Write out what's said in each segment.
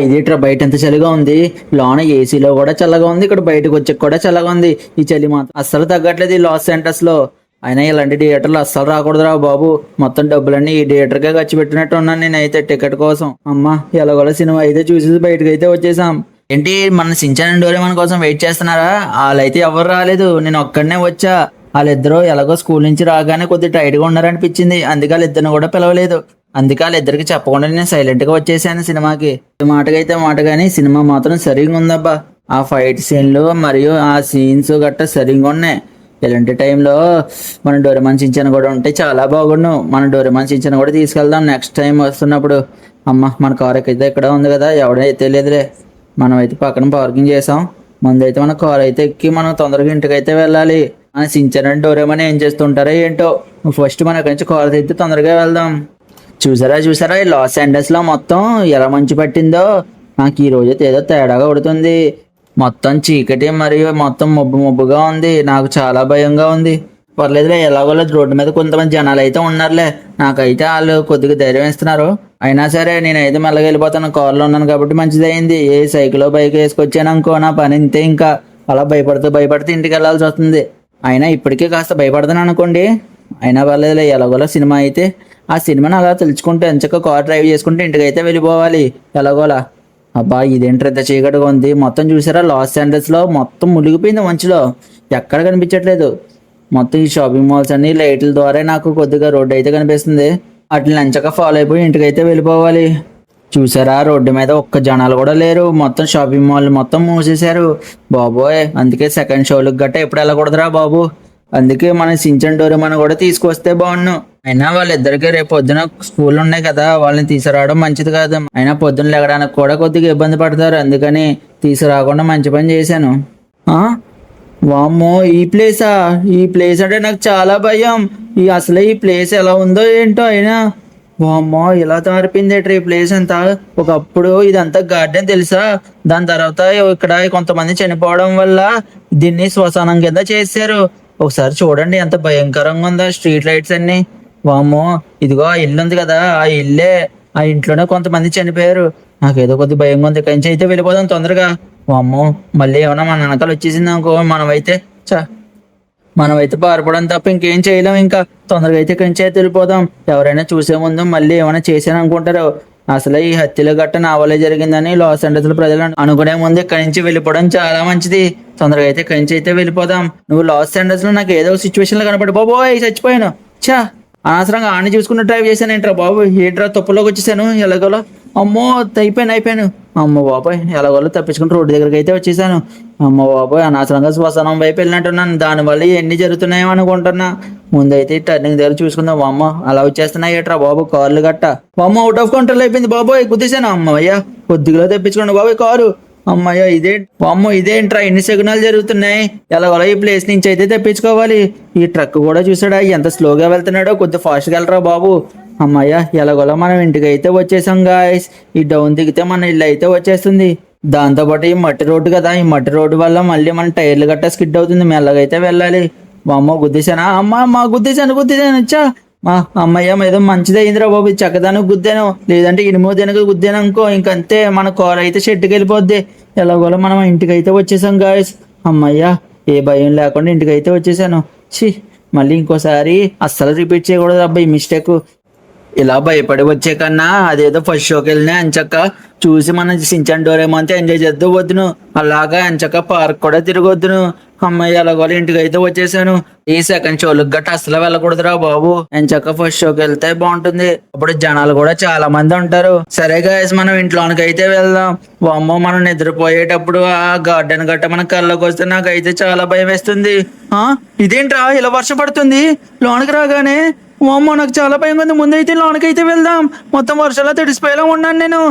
ఇదేట్రా బయట ఎంత చలిగా ఉంది. లోన ఏసీలో కూడా చల్లగా ఉంది. ఇక్కడ బయటకు వచ్చాక కూడా చల్లగా ఉంది. ఈ చలి మాత్రం అస్సలు తగ్గట్లేదు ఈ లాస్ సెంటర్స్ లో. అయినా ఇలాంటి థియేటర్లు అస్సలు రాకూడదురా బాబు. మొత్తం డబ్బులన్నీ ఈ థియేటర్కే ఖర్చు పెట్టినట్టు ఉన్నాను నేనైతే టికెట్ కోసం. అమ్మా ఎలాగోలా సినిమా అయితే చూసేసి బయటకు అయితే వచ్చేసాం. ఏంటి మన సించాన్ అండ్ డోరేమాన్ కోసం వెయిట్ చేస్తున్నారా? వాళ్ళైతే ఎవరు రాలేదు, నేను ఒక్కడనే వచ్చా. వాళ్ళిద్దరూ ఎలాగో స్కూల్ నుంచి రాగానే కొద్దిగా టైట్గా ఉన్నారనిపించింది, అందుకే వాళ్ళిద్దరిని కూడా పిలవలేదు. అందుకే వాళ్ళిద్దరికి చెప్పకుండా నేను సైలెంట్ గా వచ్చేసాను సినిమాకి. మాటకైతే మాట కానీ సినిమా మాత్రం సరిగ్గా ఉందబ్బా. ఆ ఫైట్ సీన్లు మరియు ఆ సీన్స్ గట్రా సరిగ్గా ఉన్నాయి. ఇలాంటి టైంలో మన డోరేమాన్ చించాన్ కూడా ఉంటే చాలా బాగుండు. మన డోరేమాన్ చించాన్ కూడా తీసుకెళ్దాం నెక్స్ట్ టైం వస్తున్నప్పుడు. అమ్మ మన కార్ అయితే ఇక్కడ ఉంది కదా, ఎవడైతే లేదులే. మనం అయితే పక్కన పార్కింగ్ చేసాం. ముందైతే మన కార్ అయితే ఎక్కి మనం తొందరగా ఇంటికైతే వెళ్ళాలి. మన సించాన్ అండ్ డోరేమాన్ ఏం చేస్తుంటారో ఏంటో. ఫస్ట్ మన ఇక్కడి నుంచి కార్ అయితే తొందరగా వెళ్దాం. చూసారా ఈ లాస్ ఏంజల్స్ లో మొత్తం ఎలా మంచు పట్టిందో. నాకు ఈ రోజు ఏదో తేడాగా కొడుతుంది. మొత్తం చీకటి మరియు మొత్తం మబ్బుగా ఉంది. నాకు చాలా భయంగా ఉంది. పర్లేదులే, ఎలాగోలా రోడ్డు మీద కొంతమంది జనాలు అయితే ఉన్నారులే. నాకైతే వాళ్ళు కొద్దిగా ధైర్యం ఇస్తున్నారు. అయినా సరే నేనైతే మెల్లగా వెళ్ళిపోతాను, కార్లో ఉన్నాను కాబట్టి మంచిదైంది. ఏ సైకిల్ బైక్ వేసుకొచ్చాను అనుకో, నా పని ఇంతే. ఇంకా అలా భయపడుతూ ఇంటికి వెళ్ళాల్సి వస్తుంది. అయినా ఇప్పటికే కాస్త భయపడతాను అనుకోండి. అయినా పర్లేదులే, ఎలాగోలా సినిమా అయితే ఆ సినిమాని అలా తెలుసుకుంటే ఎంచక్క కార్ డ్రైవ్ చేసుకుంటే ఇంటికి అయితే వెళ్ళిపోవాలి ఎలాగోలా. అబ్బా ఇదేంటి ఇంత చీకటిగా ఉంది. మొత్తం చూసారా లాస్ ఏంజల్స్ లో మొత్తం మునిగిపోయింది మంచులో, ఎక్కడ కనిపించట్లేదు. మొత్తం ఈ షాపింగ్ మాల్స్ అన్ని లైట్ల ద్వారా నాకు కొద్దిగా రోడ్డు అయితే కనిపిస్తుంది. వాటిని ఎంచక్క ఫాలో అయిపోయి ఇంటికి అయితే వెళ్ళిపోవాలి. చూసారా రోడ్డు మీద ఒక్క జనాలు కూడా లేరు. మొత్తం షాపింగ్ మాల్ మొత్తం మూసేశారు బాబోయ్. అందుకే సెకండ్ షోలకు గట్ట ఎప్పుడు వెళ్ళకూడదురా బాబు. అందుకే మన సించన్ డోరేమాన్ కూడా తీసుకొస్తే బాగున్నాను. అయినా వాళ్ళిద్దరికి రేపు పొద్దున స్కూల్ ఉన్నాయి కదా, వాళ్ళని తీసుకురావడం మంచిది కాదు. అయినా పొద్దున్న లేగడానికి కూడా కొద్దిగా ఇబ్బంది పడతారు, అందుకని తీసుకురాకుండా మంచి పని చేశాను. వామ్మో ఈ ప్లేస్ అంటే నాకు చాలా భయం. అసలే ఈ ప్లేస్ ఎలా ఉందో ఏంటో. అయినా వామ్మో ఇలా మారిపోయింది ఈ ప్లేస్ అంతా. ఒకప్పుడు ఇదంతా గార్డెన్ తెలుసా, దాని తర్వాత ఇక్కడ కొంతమంది చనిపోవడం వల్ల దీన్ని శ్మశానం కింద చేశారు. ఒకసారి చూడండి ఎంత భయంకరంగా ఉందో స్ట్రీట్ లైట్స్ అన్ని. వామ్మో ఇదిగో ఆ ఇల్లు ఉంది కదా, ఆ ఇల్లే. ఆ ఇంట్లోనే కొంతమంది చనిపోయారు. నాకేదో కొద్ది భయంగా ఉంది. ఇక్కడి నుంచి అయితే వెళ్ళిపోదాం తొందరగా. వామ్మో మళ్ళీ ఏమన్నా మన వెనకాల వచ్చేసింది అనుకో, మనమైతే పారిపోవడం తప్ప ఇంకేం చేయలేం. ఇంకా తొందరగా అయితే ఇక్కడి నుంచి అయితే వెళ్ళిపోదాం. ఎవరైనా చూసే ముందు మళ్ళీ ఏమైనా చేశాను అనుకుంటారు. అసలు ఈ హత్యలు గట్ట నా వల్లే జరిగిందని లాస్ ఏంజల్స్ ప్రజలు అనుకునే ముందు ఇక్కడి నుంచి వెళ్ళిపోవడం చాలా మంచిది. తొందరగా అయితే ఇక్కడి నుంచి అయితే వెళ్ళిపోదాం. నువ్వు లాస్ ఏంజల్స్ లో నాకు ఏదో సిచ్యువేషన్ లో కనపడి బాబోయ్ చచ్చిపోయాను. అనవసరంగా ఆడిని చూసుకుని డ్రైవ్ చేశాను ఏంట్రా బాబు. ఏంట్రా తప్పులోకి వచ్చేసాను ఎలాగోలో. అమ్మో అయిపోయాను. అమ్మ బాబాయ్ ఎలాగోలో తప్పించుకుని రోడ్డు దగ్గరికి అయితే వచ్చేసాను. అమ్మ బాబాయ్ అనవసరంగా శ్మశానం వైపు వెళ్ళినట్టున్నాను. దానివల్ల ఎన్ని జరుగుతున్నాయో అనుకుంటున్నా. ముందైతే టర్నింగ్ దగ్గర చూసుకుందాం. అమ్మ అలా వచ్చేస్తున్నాయి ఏట్రా బాబు కార్లు గట్ట. అమ్మ అవుట్ ఆఫ్ కంట్రోల్ అయిపోయింది బాబోయ్, గుద్దేశాను. అమ్మయ్యా కొద్దిగా తెప్పించుకోండి బాబోయ్ కారు. అమ్మయ్య ఇదేంట్రా ఇన్ని సిగ్నల్ జరుగుతున్నాయి. ఎలాగోలా ఈ ప్లేస్ నుంచి అయితే తెప్పించుకోవాలి. ఈ ట్రక్ కూడా చూసాడా ఎంత స్లోగా వెళ్తున్నాడో, కొద్దిగా ఫాస్ట్గా వెళ్ళరా బాబు. అమ్మయ్య ఎలాగోలా మనం ఇంటికి అయితే వచ్చేసాం గాయస్. ఈ డౌన్ దిగితే మన ఇల్లు అయితే వచ్చేస్తుంది. దాంతోపాటు ఈ మట్టి రోడ్డు కదా, ఈ మట్టి రోడ్డు వల్ల మళ్ళీ మన టైర్లు గట్టా స్కిడ్ అవుతుంది. మెల్లగైతే వెళ్ళాలి. మా అమ్మ గుద్దేశానా? గుద్దేశాను చా. మా అమ్మయ్య ఏదో మంచిది అయిందిరా బాబు. చక్కదానికి గుద్దాను, లేదంటే ఇనుమో దేనికి గుద్దాను అనుకో, ఇంకంతే మన కార్ అయితే షెడ్కి వెళ్ళిపోద్ది. ఎలాగోలా మనం ఇంటికి అయితే వచ్చేసాం గాయస్. అమ్మయ్య ఏ భయం లేకుండా ఇంటికి అయితే వచ్చేసాను. మళ్ళీ ఇంకోసారి అస్సలు రిపీట్ చేయకూడదు అబ్బాయి ఈ మిస్టేక్. ఇలా భయపడి వచ్చే కన్నా అదేదో ఫస్ట్ షోకి వెళ్ళినా అంచక్క చూసి మనం సించాన్ డోరేమాన్ ఎంజాయ్ చేద్దు వద్దును. అలాగా అంచక్క పార్క్ కూడా తిరగొద్దును. అమ్మాయి ఎలాగోలా ఇంటికి అయితే వచ్చేసాను. ఈ సెకండ్ షోలకు గట్ట అసలు వెళ్ళకూడదురా బాబు. ఎంచక్క ఫస్ట్ షోకి వెళ్తే బాగుంటుంది. అప్పుడు జనాలు కూడా చాలా మంది ఉంటారు. సరే గాయస్ మనం ఇంట్లోనికి అయితే వెళ్దాం. వామ్మో మనం నిద్రపోయేటప్పుడు ఆ గార్డెన్ గట్ట మన కళ్ళకి వస్తే నాకైతే చాలా భయం వేస్తుంది. ఇదేంట్రా ఇలా వర్షం పడుతుంది లోనికి రాగానే. వామ్మో నాకు చాలా భయంగా ఉంది. ముందైతే లోనకైతే వెళ్దాం. మొత్తం వర్షాలు తడిసిపోయేలా ఉన్నాను నేను.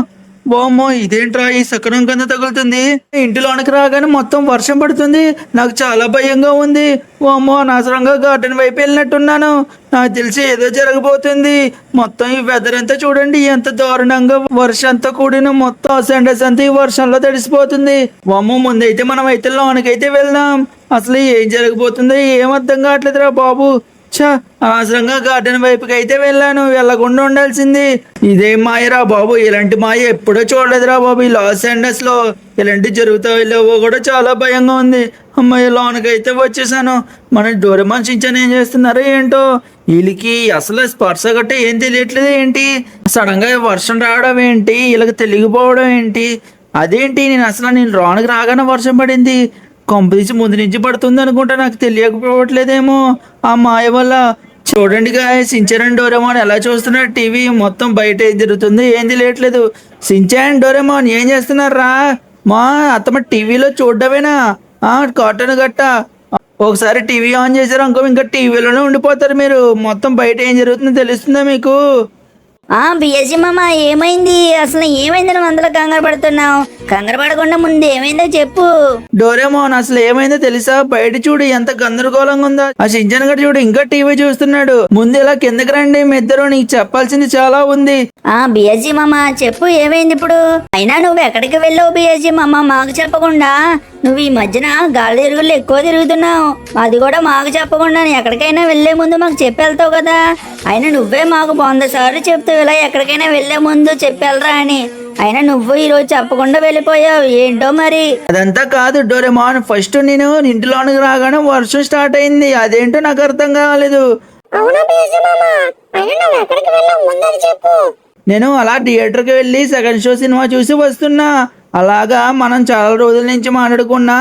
వామ్మో ఇదేంట్రా ఈ సకనం కింద తగులుతుంది. ఇంటిలోనికి రాగానే మొత్తం వర్షం పడుతుంది. నాకు చాలా భయంగా ఉంది. వామ్మో అనవసరంగా గార్డెన్ వైపు వెళ్ళినట్టున్నాను. నాకు తెలిసి ఏదో జరగబోతుంది. మొత్తం ఈ వెదర్ అంతా చూడండి ఎంత దారుణంగా వర్షంతో కూడిన మొత్తం సెండర్స్ అంతా ఈ వర్షంలో తడిసిపోతుంది. వామ్మో ముందైతే మనం అయితే లోనకైతే వెళ్దాం. అసలు ఏం జరగబోతుందో ఏం అర్థం కావట్లేదురా బాబు. చా, అనవసరంగా గార్డెన్ వైపుకి అయితే వెళ్ళాను, వెళ్ళకుండా ఉండాల్సింది. ఇదేం మాయరా బాబు, ఇలాంటి మాయ ఎప్పుడో చూడలేదురా బాబు. ఈ లాస్ ఏంజల్స్ లో ఇలాంటి జరుగుతాయో లేవో కూడా చాలా భయంగా ఉంది. అమ్మాయి లోనకైతే వచ్చేసాను. మన డోరేమాన్ షించాన్ ఏం చేస్తున్నారు ఏంటో, వీళ్ళకి అసలు స్పర్శ గట్ట ఏం తెలియట్లేదు ఏంటి, సడన్ గా వర్షం రావడం ఏంటి, వీళ్ళకి తెలియకపోవడం ఏంటి, అదేంటి నేను లోనకి రాగానే వర్షం పడింది. కొంపదీసి ముందు నుంచి పడుతుంది అనుకుంటా, నాకు తెలియకపోవట్లేదేమో ఆ మాయ వల్ల. చూడండి సించాన్ డోరేమాన్ ఎలా చూస్తున్నారు టీవీ, మొత్తం బయట ఏం జరుగుతుంది ఏం తెలియట్లేదు. సించాన్ డోరేమాన్ ఏం చేస్తున్నారా? మా అత్తమ్మ టీవీలో చూడడమేనా కార్టూన్ గట్ట? ఒకసారి టీవీ ఆన్ చేశారు అనుకో, ఇంకా టీవీలోనే ఉండిపోతారు మీరు. మొత్తం బయట ఏం జరుగుతుందో తెలుస్తుందా మీకు? బిఎస్సి మామ, ఏమైంది అసలు? ఏమైంది నువ్వు అందులో కంగారు పడుతున్నావు? కంగారు పడకుండా ముందు ఏమైందో చెప్పు. డోరేమోన్ అసలు ఏమైందో తెలుసా? బయట చూడు ఎంత గందరగోళంగా ఉందో. ఆ షించాన్ గడు చూడు ఇంకా టీవీ చూస్తున్నాడు. ముందు ఇలా కిందకి రండి మీ ఇద్దరు, నీకు చెప్పాల్సింది చాలా ఉంది. బిఎస్సి మామ చెప్పు, ఏమైంది ఇప్పుడు? అయినా నువ్వు ఎక్కడికి వెళ్ళావు బిఎస్సి మామ మాకు చెప్పకుండా? నువ్వు ఈ మధ్యన గాలి తిరుగుళ్ళు ఎక్కువ తిరుగుతున్నావు, అది కూడా మాకు చెప్పకుండా. ఎక్కడికైనా వెళ్లే ముందు మాకు చెప్పి వెళ్తావు కదా. అయినా నువ్వే మాకు 100 సార్లు చెప్తావు ఇలా ఎక్కడికైనా వెళ్లే ముందు చెప్పెళ్ళరా అని. అయినా నువ్వు ఈరోజు చెప్పకుండా వెళ్ళిపోయావు, ఏంటో మరి. అదంతా కాదు డోరేమాన్, ఫస్ట్ నేను ఇంటిలోనికి రాగానే వర్షం స్టార్ట్ అయింది. అదేంటో నాకు అర్థం కాలేదు. నేను అలా థియేటర్కి వెళ్ళి సెకండ్ షో సినిమా చూసి వస్తున్నా. అలాగా మనం చాలా రోజుల నుంచి మాట్లాడుకున్నా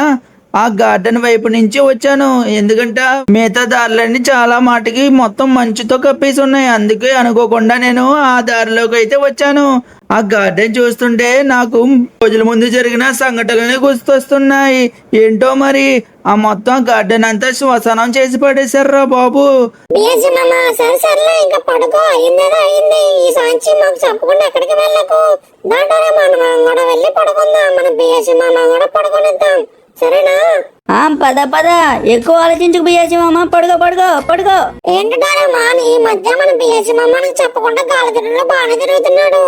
ఆ గార్డెన్ వైపు నుంచి వచ్చాను. ఎందుకంటే మిగతా దారులన్నీ చాలా మాటికి మొత్తం మంచుతో కప్పేసి ఉన్నాయి. అందుకే అనుకోకుండా నేను ఆ దారిలోకి అయితే వచ్చాను. ఆ గార్డెన్ చూస్తుంటే నాకు రోజుల ముందు జరిగిన సంఘటనలు గుర్తొస్తున్నాయి. ఏంటో మరి ఆ మొత్తం గార్డెన్ అంతా శ్మశానం చేసి పడేశారా బాబు. ఇంకా పడుకో, అయిందేదో అయింది. ఈ సాంచి మాకు చెప్పకుండా ఎక్కడికి వెళ్ళకు. దాంట్లోనే మనం కూడా వెళ్ళి పడుకుందాం. మన బిఎస్సి మామ కూడా పడుకునిద్దాం, సరేనా? పద పద, ఎక్కువ ఆలోచించుకు బిఎస్సి మామ, పడుకో పడుకో పడుకో. ఏంటి డోరేమాన్, ఈ మధ్య మన బిఎస్సి మామకి చెప్పకుండా గాలి తిరుగులో బాగానే తిరుగుతున్నాడు.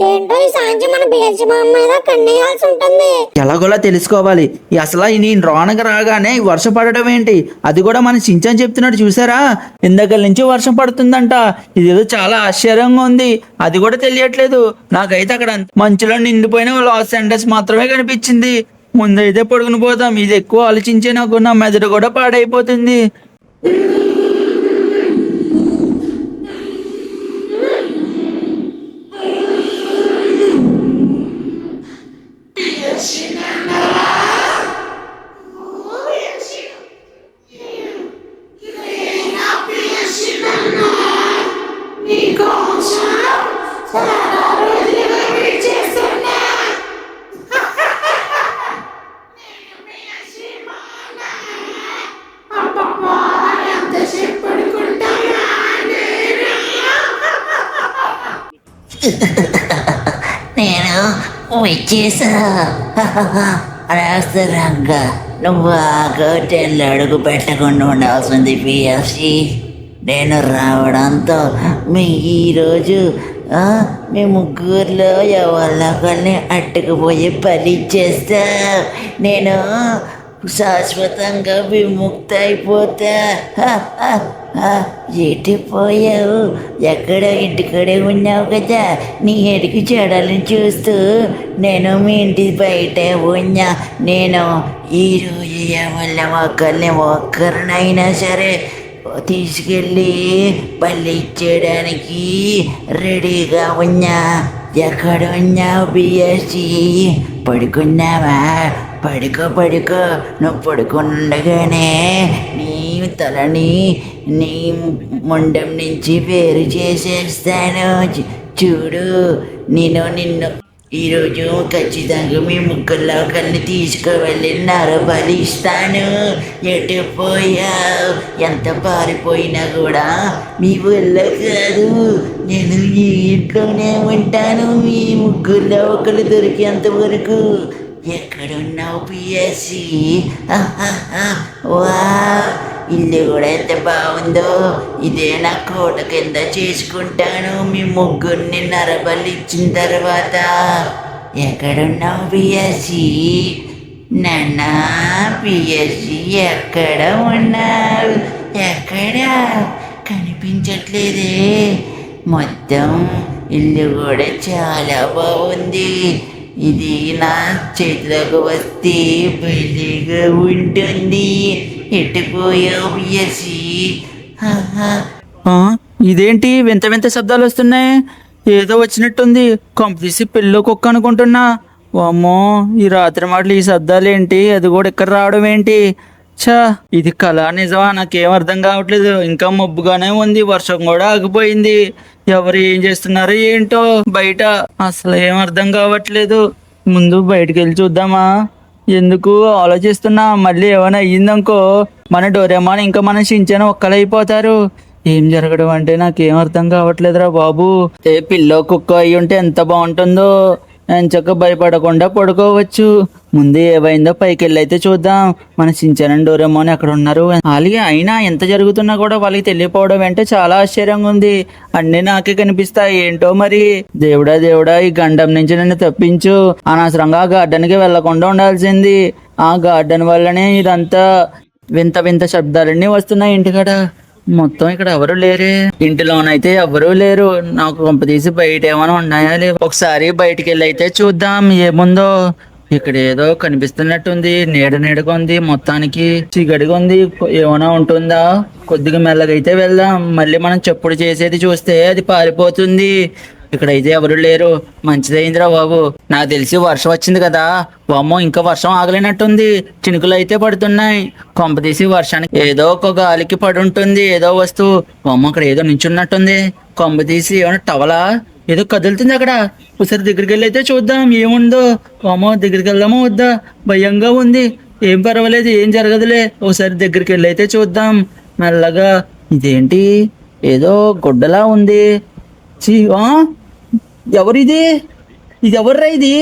ఏంటో ఈ సాంచి మన బిఎస్సి మామ మీద కన్నేయాల్సి ఉంటుంది. ఎలాగోలా తెలుసుకోవాలి. అసలు నేను రోనకి రాగానే వర్షం పడడం ఏంటి, అది కూడా మన షించాన్ చెప్తున్నాడు చూసారా? ఇందాక నుంచి వర్షం పడుతుందంట. ఇదేదో చాలా ఆశ్చర్యంగా ఉంది. అది కూడా తెలియట్లేదు నాకైతే. అక్కడ మంచులో నిండిపోయిన లాస్ ఏంజల్స్ మాత్రమే కనిపించింది. ముందైతే పడుకుని పోతాం. ఇది ఎక్కువ ఆలోచించే నాకు నా మెదడు కూడా పాడైపోతుంది. నేను వచ్చేసా. అనవసరంగా నువ్వు ఆ గోటెల్లో అడుగు పెట్టకుండా ఉండాల్సింది పిఎస్సి. నేను రావడంతో ఈరోజు మీ ముగ్గురులో ఎవరిని అట్టుకుపోయి పని చేస్తా. నేను శాశ్వతంగా విముక్త అయిపోతా. ఎటు పోయావు? ఎక్కడ ఇంటికడే ఉన్నావు కదా. నీ ఎడికి చెడాలని చూస్తూ నేను మీ ఇంటి బయటే ఉన్నా. నేను ఈరోజు ఎవరిని ఒక్కరినైనా సరే తీసుకెళ్ళి పల్లి ఇచ్చేయడానికి రెడీగా ఉన్నా. ఎక్కడ ఉన్నావు బిఎస్సి? పడుకున్నావా? పడుకో. నువ్వు పడుకుండగానే నీ తలని నీ ముండం నుంచి వేరు చేసేస్తాను. చూడు, నిన్ను ఈరోజు ఖచ్చితంగా మీ ముగ్గురులో ఒకరిని తీసుకువెళ్ళి నరబలిస్తాను. ఎటు పోయావు? ఎంత పారిపోయినా కూడా మీ వల్ల కాదు. నేను ఈ ఇంట్లోనే ఉంటాను మీ ముగ్గురులో ఒకరు దొరికేంత వరకు. ఎక్కడున్నావు పిఎస్సి? వా, ఇల్లు కూడా ఎంత బాగుందో. ఇదే నా కోట కింద చేసుకుంటాను మీ ముగ్గురిని నరబలి ఇచ్చిన తర్వాత. ఎక్కడున్నావు పిఎస్సి? నాన్న పిఎస్సి ఎక్కడ ఉన్నావు? ఎక్కడ కనిపించట్లేదే. మొత్తం ఇల్లు కూడా చాలా బాగుంది. ఇది నా చేతిలోకి వస్తే భలేగా ఉంటుంది. ఎట్టుపోయావు బియసి? ఆ, ఇదేంటి వింత వింత శబ్దాలు వస్తున్నాయి? ఏదో వచ్చినట్టుంది. కొంపదీసి పిల్లో కుక్క అనుకుంటున్నా. అమ్మో, ఈ రాత్రి మాటలు ఈ శబ్దాలు ఏంటి? అది కూడా ఇక్కడ రావడం ఏంటి? ఛా, ఇది కళ నిజమా? నాకేం అర్థం కావట్లేదు. ఇంకా మబ్బుగానే ఉంది, వర్షం కూడా ఆగిపోయింది. ఎవరు ఏం చేస్తున్నారో ఏంటో బయట, అసలు ఏం అర్థం కావట్లేదు. ముందు బయటికి వెళ్ళి చూద్దామా? ఎందుకు ఆలోచిస్తున్నా, మళ్ళీ ఏమైనా అయ్యిందనుకో మన డోరేమాన్ ఇంకా మన షించాన్ ఒక్కలైపోతారు. ఏం జరగడం అంటే నాకేం అర్థం కావట్లేదురా బాబు. ఏ పిల్లో కుక్క అయి ఉంటే ఎంత బాగుంటుందో. ఎంచక్క భయపడకుండా పడుకోవచ్చు. ముందు ఏవైందో పైకి వెళ్ళి అయితే చూద్దాం. మన షించాన్ డోరేమాన్ ఎక్కడ ఉన్నారు? అలాగే అయినా ఎంత జరుగుతున్నా కూడా వాళ్ళకి తెలియపోవడం అంటే చాలా ఆశ్చర్యంగా ఉంది. అన్నీ నాకే కనిపిస్తాయి ఏంటో మరి. దేవుడా దేవుడా, ఈ గండం నుంచి నన్ను తప్పించు. అనవసరంగా ఆ గార్డెన్కి వెళ్లకుండా ఉండాల్సింది. ఆ గార్డెన్ వల్లనే ఇదంతా వింత వింత శబ్దాలన్నీ వస్తున్నాయి ఇంటికాడ. మొత్తం ఇక్కడ ఎవరు లేరే. ఇంటిలోనైతే ఎవరూ లేరు. నాకు కొంపదీసి బయట ఏమైనా ఉన్నాయా లేవు. ఒకసారి బయటికి వెళ్ళి అయితే చూద్దాం ఏముందో. ఇక్కడ ఏదో కనిపిస్తున్నట్టుంది. నీడ నీడగా ఉంది, మొత్తానికి చీకటిగా ఉంది. ఏమైనా ఉంటుందా? కొద్దిగా మెల్లగా అయితే వెళ్దాం. మళ్ళీ మనం చెప్పుడు చేసేది చూస్తే అది పారిపోతుంది. ఇక్కడైతే ఎవరు లేరు. మంచిదైందిరా బాబు. నాకు తెలిసి వర్షం వచ్చింది కదా. వామ్మో, ఇంకా వర్షం ఆగలేనట్టుంది. చినుకులు అయితే పడుతున్నాయి. కొంపదీసి వర్షానికి ఏదో ఒక గాలికి పడి ఉంటుంది ఏదో వస్తువు. వామ్మో, అక్కడ ఏదో నించున్నట్టుంది. కొంపదీసి ఏమైనా టవలా ఏదో కదులుతుంది అక్కడ. ఒకసారి దగ్గరికి వెళ్ళి అయితే చూద్దాం ఏముందో. వామ్మో, దగ్గరికి వెళ్దామా వద్దా? భయంగా ఉంది. ఏం పర్వాలేదు, ఏం జరగదులే. ఒకసారి దగ్గరికి వెళ్ళి అయితే చూద్దాం మెల్లగా. ఇదేంటి ఏదో గుడ్డలా ఉంది. ఎవరిది? ఇది ఎవర్రా ఇది?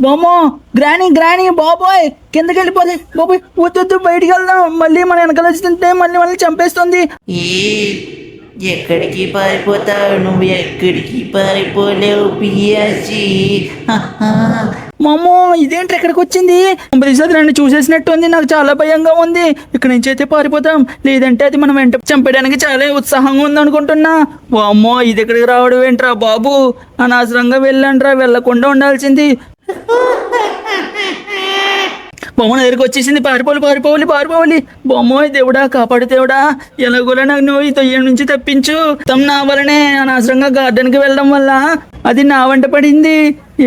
బామో, గ్రానీ గ్రానీ, బాబోయ్ కిందకి వెళ్ళిపోతే. బాబోయ్ వద్దు, బయటికి వెళ్దాం. మళ్ళీ మన వెనకాల వచ్చింటే మళ్ళీ మనల్ని చంపేస్తుంది. ఎక్కడికి పారిపోతావు? నువ్వు ఎక్కడికి పారిపోలేవు పియాసి. మామో, ఇదేంటి ఎక్కడికి వచ్చింది? ప్రసాద్ నన్ను చూసేసినట్టు ఉంది. నాకు చాలా భయంగా ఉంది. ఇక్కడ నుంచి అయితే పారిపోతాం, లేదంటే అది మనం వెంట చంపడానికి చాలా ఉత్సాహంగా ఉంది అనుకుంటున్నా. వామ్మో, ఇది ఎక్కడికి రావడం ఏంట్రా బాబు? అనవసరంగా వెళ్ళండ్రా, వెళ్ళకుండా ఉండాల్సింది. బొమ్మ దగ్గరికి వచ్చేసింది. పారిపోవాలి. బొమ్మోయ్ దేవుడా, కాపాడు దేవుడా. ఎలాగోలా నాకు నువ్వు ఈ దయ్యం నుంచి తప్పించు. నా వలనే అనవసరంగా గార్డెన్కి వెళ్ళడం వల్ల అది నా వెంట పడింది.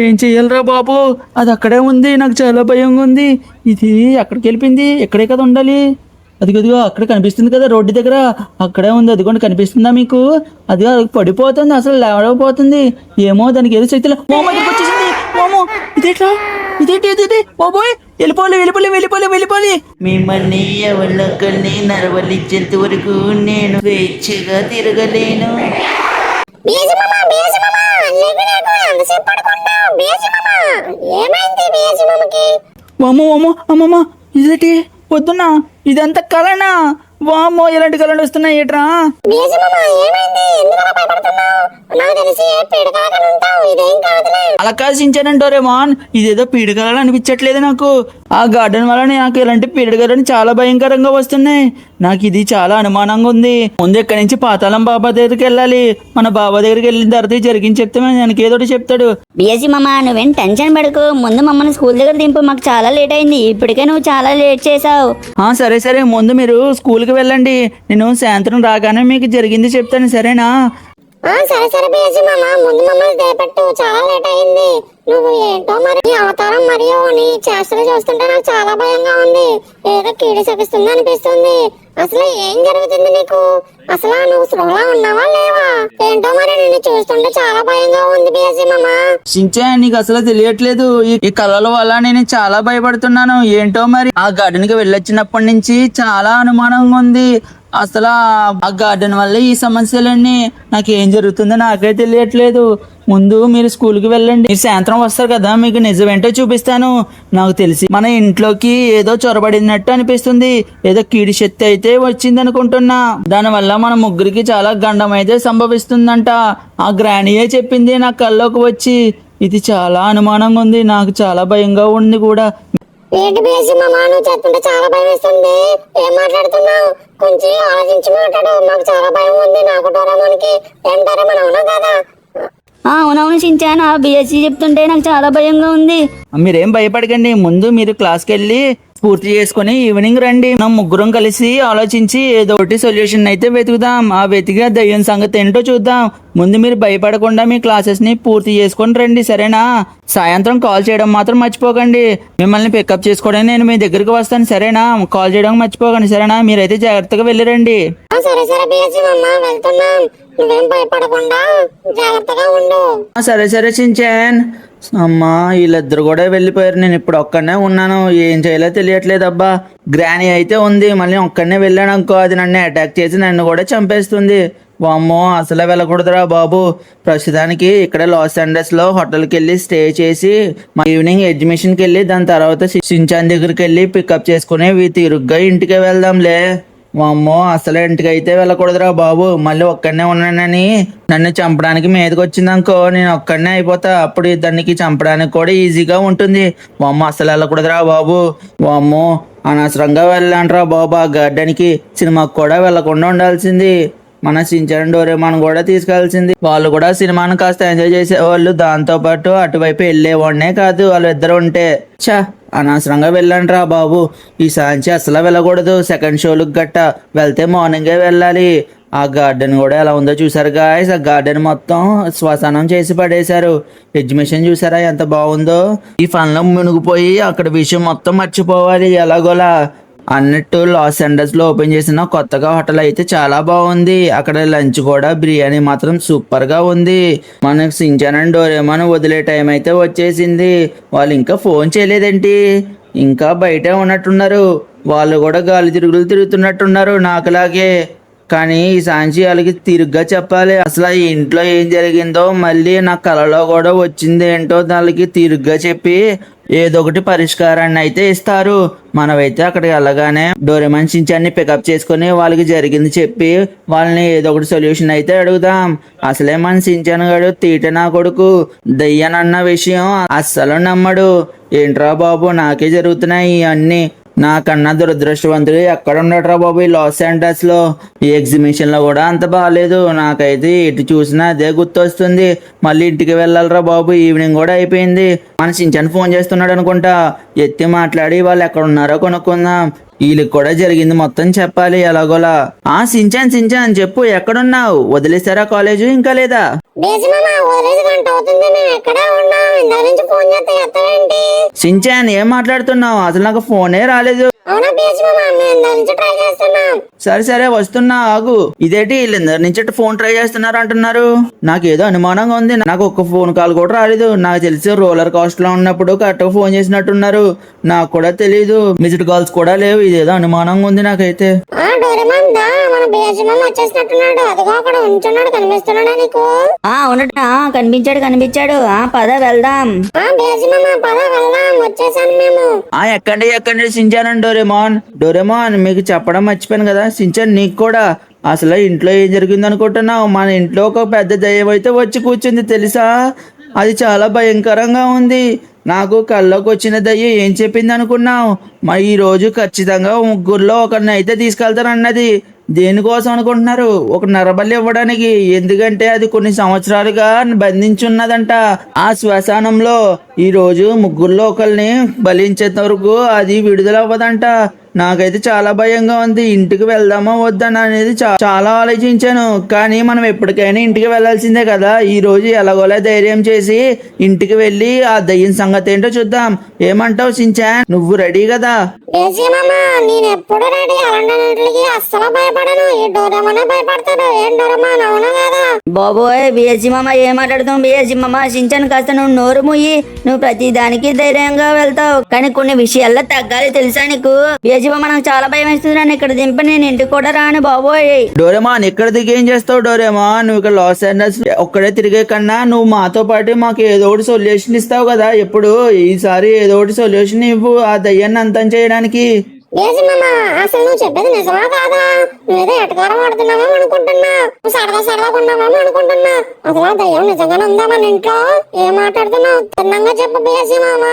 ఏం చెయ్యాలరా బాబు? అది అక్కడే ఉంది. నాకు చాలా భయంగా ఉంది. ఇది అక్కడికి వెళ్ళిపోయింది. ఎక్కడే కదా ఉండాలి. అదిగో అక్కడ కనిపిస్తుంది కదా రోడ్డు దగ్గర, అక్కడే ఉంది. అదిగోండి, కనిపిస్తుందా మీకు? అది పడిపోతుంది, అసలు లేవడపోతుంది. ఏమో దానికి ఏదో శక్తిలో వచ్చేసింది. మోమో, ఇదేంటి బాబోయ్, వెళ్ళిపోవాలి. మిమ్మల్ని ఎవరికల్ని నరవలించేంత వరకు నేను స్వేచ్ఛగా తిరగలేను. అమ్మమ్మ, ఇదేంటి పొద్దున్న ఇదంతా కలనా? వామ్మో, ఇలాంటి కళలు వస్తున్నాయి ఏట్రా? అలా కాసించానంటారేమాన్, ఇదేదో పీడకలలు అనిపించట్లేదు నాకు. ఆ గార్డెన్ వల్ల నాకు ఇలాంటి పీడకలని చాలా భయంకరంగా వస్తున్నాయి. నాకు ఇది చాలా అనుమానంగా ఉంది. ముందు ఇక్కడి నుంచి పాతాళం బాబా దగ్గరికి వెళ్ళాలి. మన బాబా దగ్గరికి వెళ్ళిన తర్వాత జరిగింది చెప్తే మనకి ఏదో చెప్తాడు. బిఎస్సి మామ, నువ్వేం టెన్షన్ పడకు. ముందు మమ్మల్ని స్కూల్ దగ్గర దింపు. మాకు చాలా లేట్ అయింది. ఇప్పటికే నువ్వు చాలా లేట్ చేసావు. సరే, ముందు మీరు స్కూల్కి వెళ్ళండి. నేను సాయంత్రం రాగానే మీకు జరిగింది చెప్తాను, సరేనా? సరే బిఎస్సి మామ, ముందు మమ్మల్ని దేపెట్టు. చాలా లేట్ అయింది. నువ్వు ఏంటో మరి నీ అవతారం మరియు నీ చేష్టలు చూస్తుంటే నాకు చాలా భయంగా ఉంది. ఏదో కీడు శపిస్తుంది అనిపిస్తుంది. అసలు ఏం జరుగుతుంది నీకు? అసలు నువ్వు స్పృహలో ఉన్నావా లేవా? ఏంటో మరి నిన్ను చూస్తుంటే చాలా భయంగా ఉంది బిఎస్సి మామ. షించాన్, నీకు అసలు తెలియట్లేదు. ఈ కళల వల్ల నేను చాలా భయపడుతున్నాను. ఏంటో మరి ఆ గార్డెన్కి వెళ్ళొచ్చినప్పటి నుంచి చాలా అనుమానంగా ఉంది. అసలు ఆ గార్డెన్ వల్ల ఈ సమస్యలన్నీ. నాకు ఏం జరుగుతుందో నాకే తెలియట్లేదు. ముందు మీరు స్కూల్కి వెళ్ళండి. మీరు సాయంత్రం వస్తారు కదా, మీకు నిజమేంటో చూపిస్తాను. నాకు తెలిసి మన ఇంట్లోకి ఏదో చొరబడినట్టు అనిపిస్తుంది. ఏదో కీడి శక్తి అయితే వచ్చింది అనుకుంటున్నా. దానివల్ల మన ముగ్గురికి చాలా గండం అయితే సంభవిస్తుందంట. ఆ గ్రానీయే చెప్పింది నా కల్లోకి వచ్చి. ఇది చాలా అనుమానంగా ఉంది. నాకు చాలా భయంగా ఉంది కూడా. ఏంటి బిఎస్జీ మామ నువ్వు చేస్తుంటే చాలా భయం వేస్తుంది. ఏం మాట్లాడుతున్నావు? కొంచెం ఆలోచించి మాట్లాడు. మాకు చాలా భయం ఉంది, నాకు డోరేమోన్కి. ఏం డోరేమోన్ అవునా కదా? అవునవును సించాన్, ఆ బిఎస్సి చెప్తుంటే నాకు చాలా భయంగా ఉంది. మీరేం భయపడకండి, ముందు మీరు క్లాస్కి వెళ్ళి పూర్తి చేసుకుని ఈవినింగ్ రండి. మనం ముగ్గురం కలిసి ఆలోచించి ఏదో ఒకటి సొల్యూషన్ అయితే వెతుకుదాం. ఆ వెతిగా దయ్యం సంగతి ఏంటో చూద్దాం. ముందు మీరు భయపడకుండా మీ క్లాసెస్ ని పూర్తి చేసుకొని రండి, సరేనా? సాయంత్రం కాల్ చేయడం మాత్రం మర్చిపోకండి. మిమ్మల్ని పికప్ చేసుకోవడానికి నేను మీ దగ్గరికి వస్తాను, సరేనా? కాల్ చేయడం మర్చిపోకండి, సరేనా? మీరైతే జాగ్రత్తగా వెళ్ళిరండి. సరే సరే బిఎస్జీ మామ, వెళ్తున్నాం. నువ్వేం భయపడకుండా జాగ్రత్తగా ఉండు. సరే సరే చించాన్. అమ్మా వీళ్ళిద్దరు కూడా వెళ్ళిపోయారు, నేను ఇప్పుడు ఒక్కడనే ఉన్నాను. ఏం చేయాలో తెలియట్లేదు అబ్బా. గ్రానీ అయితే ఉంది, మళ్ళీ ఒక్కడనే వెళ్ళాను అనుకో, అది నన్ను అటాక్ చేసి నన్ను కూడా చంపేస్తుంది. వామ్మో అసలు వెళ్ళకూడదురా బాబు. ప్రస్తుతానికి ఇక్కడ లాస్ ఏంజల్స్ లో హోటల్కి వెళ్ళి స్టే చేసి ఈవినింగ్ ఎగ్జిబిషన్కి వెళ్ళి దాని తర్వాత షిన్చాన్ దగ్గరికి వెళ్ళి పికప్ చేసుకుని తిరుగ్గా ఇంటికి వెళ్దాంలే. వామ్మో అసలు ఇంటికి అయితే వెళ్ళకూడదురా బాబు. మళ్ళీ ఒక్కడనే ఉన్నానని నన్ను చంపడానికి మీదకి వచ్చిందనుకో, నేను ఒక్కడనే అయిపోతా. అప్పుడు దానికి చంపడానికి కూడా ఈజీగా ఉంటుంది. వామ్మో అసలు వెళ్ళకూడదురా బాబు. వామ్మో అనవసరంగా వెళ్ళాంట్రా బాబు ఆ గార్డెన్కి. సినిమాకి కూడా వెళ్ళకుండా ఉండాల్సింది. మన షిన్చాన్ డోరేమాన్ కూడా తీసుకెళ్లాల్సింది. వాళ్ళు కూడా సినిమాను కాస్త ఎంజాయ్ చేసేవాళ్ళు. దాంతో పాటు అటువైపు వెళ్ళేవాడినే కాదు వాళ్ళు ఇద్దరు ఉంటే. చా అనవసరంగా వెళ్ళండి బాబు. ఈ సాంచి అసలు వెళ్ళకూడదు. సెకండ్ షోలకు గట్ట వెళ్తే మార్నింగే వెళ్ళాలి. ఆ గార్డెన్ కూడా ఎలా ఉందో చూసారు గాయస్. ఆ గార్డెన్ మొత్తం శ్మశానం చేసి పడేశారు. ఎగ్జిబిషన్ చూసారా ఎంత బాగుందో. ఈ ఫన్లో మునిగిపోయి అక్కడ విషయం మొత్తం మర్చిపోవాలి ఎలాగోలా. అన్నట్టు లాస్ ఏంజల్స్ లో ఓపెన్ చేసిన కొత్తగా హోటల్ అయితే చాలా బాగుంది. అక్కడ లంచ్ కూడా బిర్యానీ మాత్రం సూపర్ గా ఉంది. మనకు షిన్చాన్ అండ్ డోరేమాన్ వదిలే టైం అయితే వచ్చేసింది. వాళ్ళు ఇంకా ఫోన్ చేయలేదేంటి? ఇంకా బయటే ఉన్నట్టున్నారు. వాళ్ళు కూడా గాలి తిరుగుతున్నట్టున్నారు నాకులాగే. కానీ ఈ సాంచి వాళ్ళకి తిరుగ్గా చెప్పాలి. అసలు ఈ ఇంట్లో ఏం జరిగిందో, మళ్ళీ నా కలలో కూడా వచ్చింది ఏంటో దానికి తిరుగ్గా చెప్పి ఏదో ఒకటి పరిష్కారాన్ని అయితే ఇస్తారు. మనమైతే అక్కడికి వెళ్ళగానే డోరేమాన్ షిన్చాన్ని పికప్ చేసుకుని వాళ్ళకి జరిగింది చెప్పి వాళ్ళని ఏదో ఒకటి సొల్యూషన్ అయితే అడుగుదాం. అసలే మన షిన్చాన్ గాడు తీట నా కొడుకు. దయ్యానన్న విషయం అస్సలు నమ్మడు. ఏంట్రా బాబు నాకే జరుగుతున్నాయి ఇవన్నీ. నాకన్నా దురదృష్టవంతుడు ఎక్కడ ఉండట్రా బాబు ఈ లాస్ ఏంజల్స్ లో. ఈ ఎగ్జిబిషన్ లో కూడా అంత బాగాలేదు. నాకైతే ఇటు చూసినా అదే గుర్తొస్తుంది. మళ్ళీ ఇంటికి వెళ్ళాలరా బాబు. ఈవినింగ్ కూడా అయిపోయింది. మన షిన్చాన్ ఫోన్ చేస్తున్నాడు అనుకుంటా. ఎత్తి మాట్లాడి వాళ్ళు ఎక్కడ ఉన్నారో కొనుక్కుందాం. వీళ్ళకి కూడా జరిగింది మొత్తం చెప్పాలి ఎలాగోలా. షిన్చాన్ చెప్పు, ఎక్కడున్నావు? వదిలేసారా కాలేజు ఇంకా లేదా? షిన్చాన్ ఏం మాట్లాడుతున్నావు? అసలు నాకు ఫోనే రాలేదు. సరే సరే వస్తున్నా ఆగు. ఇదేంటి వీళ్ళందరి నుంచి ఫోన్ ట్రై చేస్తున్నారు అంటున్నారు. నాకేదో అనుమానంగా ఉంది. నాకు ఒక్క ఫోన్ కాల్ కూడా రాలేదు. నాకు తెలిసి రోలర్ కాస్ట్ లో ఉన్నప్పుడు కరెక్ట్ గా ఫోన్ చేసినట్టున్నారు. నాకు కూడా తెలియదు. మిస్డ్ కాల్స్ కూడా లేవు. ఇదేదో అనుమానంగా ఉంది నాకైతే. అవునట కనిపించాడు. పద వెళ్దాం. ఎక్కండి షిన్చాన్ అండ్ డోరేమాన్ మీకు చెప్పడం మర్చిపోయాను కదా. షిన్చాన్ నీకు కూడా అసలు ఇంట్లో ఏం జరిగింది అనుకుంటున్నావు? మన ఇంట్లో ఒక పెద్ద దయ్యం అయితే వచ్చి కూర్చుంది తెలుసా? అది చాలా భయంకరంగా ఉంది. నాకు కళ్ళలోకి వచ్చిన దయ్యం ఏం చెప్పింది అనుకున్నావు? ఈ రోజు ఖచ్చితంగా ముగ్గురులో ఒకరిని అయితే తీసుకెళ్తానన్నది. దేనికోసం అనుకుంటున్నారు? ఒక నరబలి ఇవ్వడానికి. ఎందుకంటే అది కొన్ని సంవత్సరాలుగా బంధించున్నదంట ఆ శ్మశానంలో. ఈ రోజు ముగ్గురులో ఒకరిని బలించేంత వరకు అది విడుదల అవ్వదంట. నాకైతే చాలా భయంగా ఉంది. ఇంటికి వెళ్దామా వద్దని అనేది చాలా ఆలోచించాను. కానీ మనం ఎప్పటికైనా ఇంటికి వెళ్లాల్సిందే కదా. ఈ రోజు ఎలాగోలా ధైర్యం చేసి ఇంటికి వెళ్ళి ఆ దయ్యం సంగతి ఏంటో చూద్దాం. ఏమంటావు షిన్చాన్? నువ్వు రెడీ కదా? బాబోయ్ బిఎస్జీ మామ ఏం మాట్లాడుతావు? బిఎస్జీ మామ షిన్చాన్ కాస్త నువ్వు నోరు ముయ్యి. నువ్వు ప్రతి దానికి ధైర్యంగా వెళ్తావు, కానీ కొన్ని విషయాల్లో తగ్గాలి తెలుసా నీకు? బిఎస్జీ మామ నాకు చాలా భయం వేస్తుంది. నన్ను ఇక్కడ దింపి నేను ఇంటికి కూడా రాను బాబోయ్. డోరేమాన్ ఇక్కడ దిగి ఏం చేస్తావు డోరేమాన్? నువ్వు ఇక్కడ లాస్ ఏంజల్స్ ఒక్కడే తిరిగే కన్నా నువ్వు మాతో పాటు మాకు ఏదో ఒకటి సొల్యూషన్ ఇస్తావు కదా. ఎప్పుడు ఈసారి ఏదో ఒకటి సొల్యూషన్ ఇవ్వు ఆ దయ్యాన్ని అంతం చేయడానికి. బిఎస్జీ మామ అసలు నువ్వు చెప్పేది నిజమా కాదా? నువ్వేదో ఎటకారం ఆడుతున్నావో అనుకుంటున్నా, నువ్వు సరదాగా ఉన్నావేమో అనుకుంటున్నా. అసలు ఆ దయ్యం నిజంగానే ఉందా మన ఇంట్లో? ఏం మాట్లాడుతున్నావు? తిన్నంగా చెప్పు బిఎస్జీ మామ,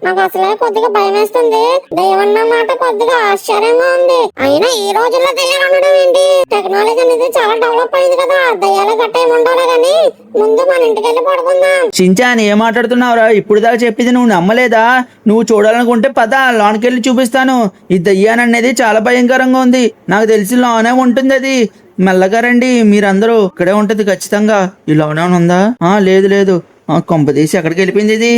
నాకు అసలే కొద్దిగా భయం వేస్తుంది. దయ్యం అన్న మాట కొద్దిగా ఆశ్చర్యంగా ఉంది. అయినా ఈ రోజుల్లో దయ్యాలు ఉండడం ఏంటి? టెక్నాలజీ అనేది చాలా డెవలప్ అయింది కదా, దయ్యాలు గట్ట ఏమి ఉండాలి కానీ ముందు మన ఇంటికి వెళ్ళి పడుకుందాం. చించాన్ ఏం మాట్లాడుతున్నావురా? ఇప్పుడు దాకా చెప్పింది నువ్వు నమ్మలేదా? నువ్వు చూడాలనుకుంటే పద, లోనికి చూపిస్తాను. ఈ దయ్యాననేది చాలా భయంకరంగా ఉంది. నాకు తెలిసి లోనే ఉంటుంది అది. మెల్లగా రండి, మీరందరూ ఇక్కడే ఉంటది ఖచ్చితంగా. ఈ లోనే ఉందా? లేదు లేదు, కొంపదీసి ఎక్కడికి వెళ్ళిపోయింది ఇది?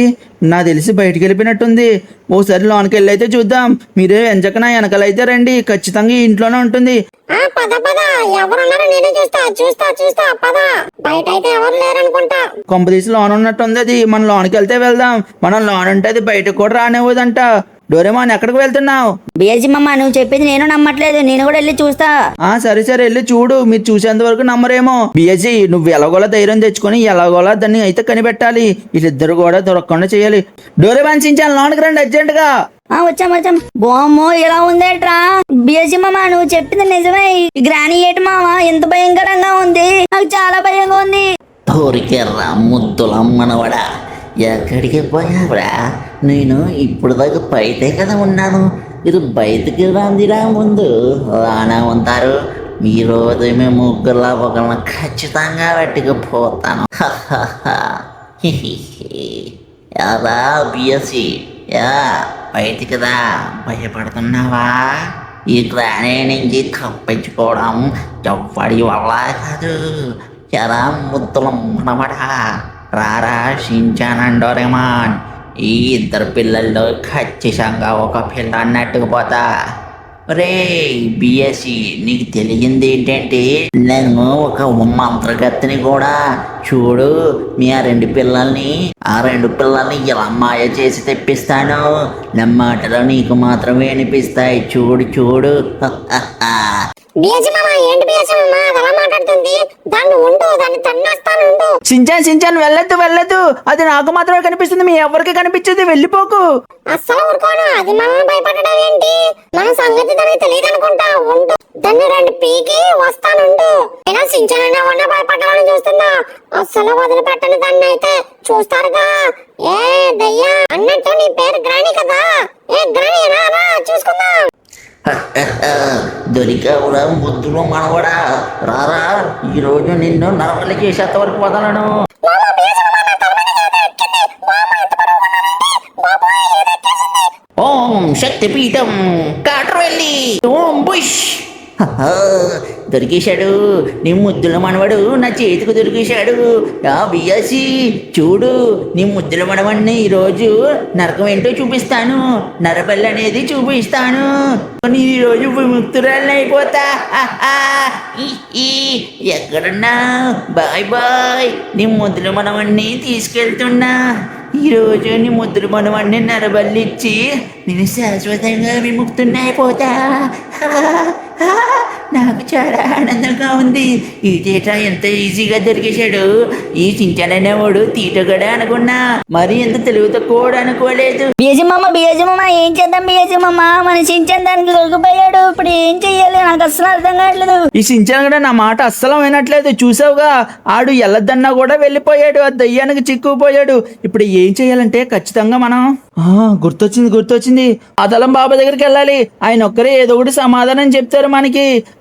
నాకు తెలిసి బయటికి వెళ్ళిపోయినట్టుంది. ఓసారి లోనికి వెళ్ళి అయితే చూద్దాం. మీరే ఎంచక నా వెనకాలైతే రండి, ఖచ్చితంగా ఈ ఇంట్లోనే ఉంటుంది. పద పద, ఎవరున్నారో నేనే చూస్తా పద. బయట అయితే ఎవరు లేరనుకుంటా. కొంపదీసి లోన్ ఉన్నట్టుంది అది. మనం లోనికి వెళ్తే వెళ్దాం. మనం లోన్ అంటే అది బయటకు కూడా రానివ్వదంట. డోరేమాన్ ఎక్కడికి వెళ్తున్నావు? బిఎస్జీ మామ నువ్వు చెప్పింది నేను నమ్మట్లేదు, నేను కూడా వెళ్ళి చూస్తా. సరే వెళ్ళి చూడు. మీరు చూసేంత వరకు నమ్మరేమో. బిఎస్జీ నువ్వు ఎలాగోలా ధైర్యం తెచ్చుకొని ఎలాగోలా దాన్ని అయితే కనిపెట్టాలి. వీళ్ళిద్దరు కూడా దొరకకుండా చేయాలి. డోరేమాన్ చించాను, లోనికి రండి అర్జెంట్ గా. వచ్చాం. బామ్మో ఇలా ఉందేట్రా? బిఎస్జీ మామ నువ్వు చెప్పింది నిజమే. ఈ గ్రానీ ఏటి మామ ఎంత భయంకరంగా ఉంది, నాకు చాలా భయంగా ఉంది. తోరికెర్రా ముద్దులమ్మనవడా, ఎక్కడికి పోయావురా? నేను ఇప్పుడు దాకా బయటే కదా ఉన్నాను. మీరు బయటికి రాందిరా, ముందు రానా ఉంటారు. మీ రోజు మేము ముగ్గురులా ఒకరిని ఖచ్చితంగా పట్టుకుపోతాను. యారా బిఎస్సి, బయటికి రా. భయపడుతున్నావా? ఈ గ్రానీ నుంచి తప్పించుకోవడం ఎవ్వడి వల్ల కాదు. ఎలా ముద్దులం మనమడా, రారా షించాన్ అండ్ డోరేమాన్. ఈ ఇద్దరు పిల్లల్లో ఖచ్చితంగా ఒక పిల్ల అన్నట్టుకుపోతా. రే బిఎస్సి, నీకు తెలియంది ఏంటంటే నేను ఒక మంత్రగతిని కూడా. చూడు, మీ ఆ రెండు పిల్లల్ని ఇలా మాయ చేసి తెప్పిస్తాను. నా మాటలు నీకు మాత్రమే అనిపిస్తాయి. చూడు. బిఎస్జీ మామ ఏంటి బిఎస్జీ మామ అలా మాట్లాడుతుంది? దాన్ని తన్నేస్తాను. చించాన్ వెళ్ళొద్దు. అది నాకు మాత్రమే కనిపిస్తుంది, మీ ఎవరికి కనిపించదు. వెళ్ళిపోకు. అస్సలు ఊరుకోను. అది మనల్ని భయపడడం ఏంటి? మన సంగతి దానికి తెలియదు అనుకుంటా. ఉండు, దాన్ని రెండు పీకి వస్తానుండు. నేను సించనన్నా ఉన్న భయపడ్డాలని చూస్తున్నా. అస్సలు వదిలిపెట్టని దాన్ని అయితే. చూస్తారుగా. ఏ దయ్యా అన్నట్టు నీ పేరు గ్రానీ కదా? ఏ గ్రానీ రా చూసుకుందాం. దొరికావురా ముద్దులో మనవడా, రారా. ఈరోజు నిన్ను నరవలి చేసేంత వరకు వదలను. ఓం శక్తిపీఠం కాట్రవెల్లి, ఓం బుష్. దొరికేశాడు నీ ముద్దుల మనవడు, నా చేతికి దొరికేశాడు. బిఎస్సి చూడు, నీ ముద్దుల మనవడిని ఈరోజు నరకం ఏంటో చూపిస్తాను. నరబల్లి అనేది చూపిస్తాను. ఈరోజు విముక్తురాలని అయిపోతా. ఎక్కడున్నా? బాయ్. నీ ముద్దుల మనవడిని తీసుకెళ్తున్నా. ఈరోజు నీ ముద్దుల మనవడిని నరబల్లిచ్చి నేను శాశ్వతంగా విముక్తున్నా అయిపోతా. నాకు చాలా ఆనందంగా ఉంది. ఈ తేట ఎంత ఈజీగా దొరికేశాడు. ఈ చించాననేవాడు తీటగడా అనుకున్నా, మరి ఎంత తెలివి తక్కువ అనుకోలేదు. బిఎస్జీ మామ ఏం చేద్దాం? బిఎస్జీ మామ మన చించాన్ దానికి దొరికిపోయాడు. ఇప్పుడు ఏం చెయ్యాలి? నాకు అస్సలు అర్థం కావట్లేదు. ఈ చించాన్ కూడా నా మాట అస్సలు వినట్లేదు. చూసావుగా, ఆడు ఎల్లదన్నా కూడా వెళ్ళిపోయాడు. ఆ దయ్యానికి చిక్కుపోయాడు. ఇప్పుడు ఏం చెయ్యాలంటే ఖచ్చితంగా మనం గుర్తొచ్చింది. పాతాళం బాబా దగ్గరికి వెళ్ళాలి. ఆయన ఒక్కరే ఏదో ఒకటి సమాధానం చెప్తారు